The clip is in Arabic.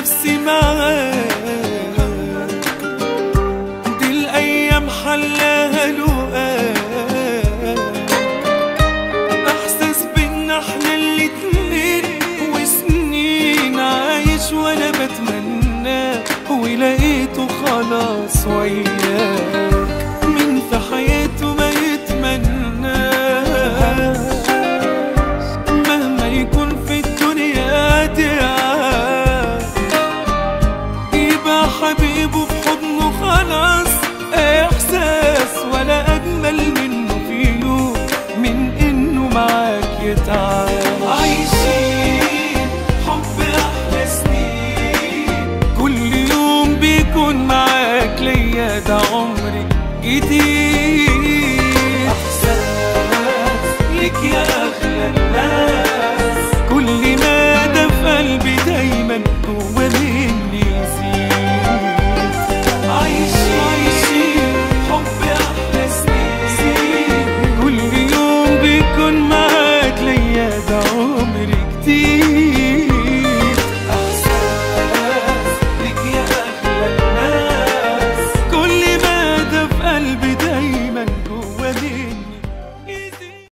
نفسي معاك. دي الأيام حلاها لقاك، إحساس بينا احنا الاتنين، وسنين عايش وأنا بتمناه، ولقيته خلاص وياك.